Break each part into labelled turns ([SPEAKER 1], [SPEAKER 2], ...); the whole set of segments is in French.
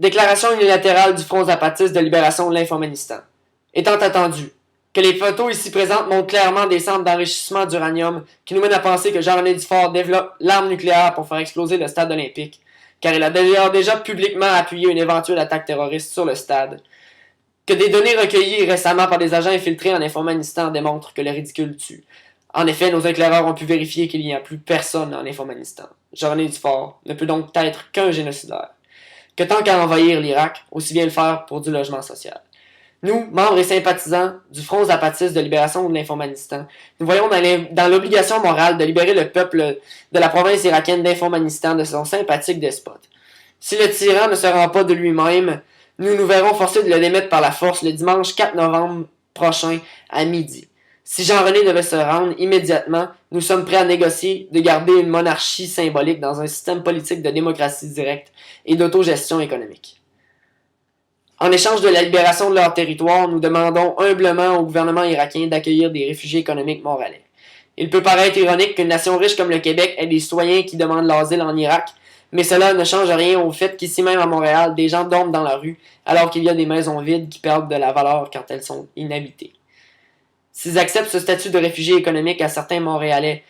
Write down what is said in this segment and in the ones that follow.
[SPEAKER 1] Déclaration unilatérale du Front zapatiste de libération de l'Infomanistan. Étant attendu que les photos ici présentes montrent clairement des centres d'enrichissement d'uranium qui nous mènent à penser que Jean-René Dufort développe l'arme nucléaire pour faire exploser le stade olympique, car il a déjà publiquement appuyé une éventuelle attaque terroriste sur le stade, que des données recueillies récemment par des agents infiltrés en Infomanistan démontrent que le ridicule tue. En effet, nos éclaireurs ont pu vérifier qu'il n'y a plus personne en Infomanistan. Jean-René Dufort ne peut donc être qu'un génocidaire. Que tant qu'à envahir l'Irak, aussi bien le faire pour du logement social. Nous, membres et sympathisants du Front zapatiste de libération de l'Infomanistan, nous voyons dans l'obligation morale de libérer le peuple de la province irakienne d'Infomanistan de son sympathique despote. Si le tyran ne se rend pas de lui-même, nous nous verrons forcés de le démettre par la force le dimanche 4 novembre prochain à midi. Si Jean-René devait se rendre immédiatement, nous sommes prêts à négocier de garder une monarchie symbolique dans un système politique de démocratie directe et d'autogestion économique. En échange de la libération de leur territoire, nous demandons humblement au gouvernement irakien d'accueillir des réfugiés économiques montréalais. Il peut paraître ironique qu'une nation riche comme le Québec ait des citoyens qui demandent l'asile en Irak, mais cela ne change rien au fait qu'ici même à Montréal, des gens dorment dans la rue alors qu'il y a des maisons vides qui perdent de la valeur quand elles sont inhabitées. S'ils acceptent ce statut de réfugié économique à certains Montréalais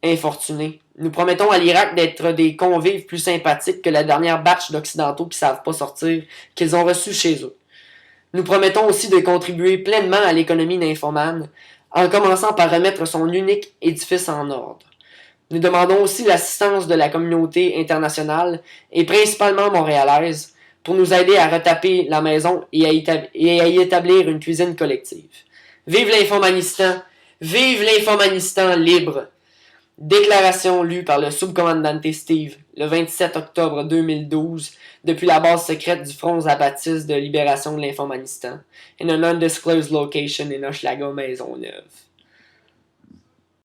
[SPEAKER 1] infortunés, nous promettons à l'Irak d'être des convives plus sympathiques que la dernière batch d'Occidentaux qui savent pas sortir qu'ils ont reçu chez eux. Nous promettons aussi de contribuer pleinement à l'économie nymphomane en commençant par remettre son unique édifice en ordre. Nous demandons aussi l'assistance de la communauté internationale et principalement montréalaise pour nous aider à retaper la maison et à y établir une cuisine collective. Vive l'Infomanistan! Vive l'Infomanistan libre! Déclaration lue par le subcommandante Steve le 27 octobre 2012 depuis la base secrète du Front zapatiste de libération de l'Infomanistan in an undisclosed location in Hochelaga, Maisonneuve.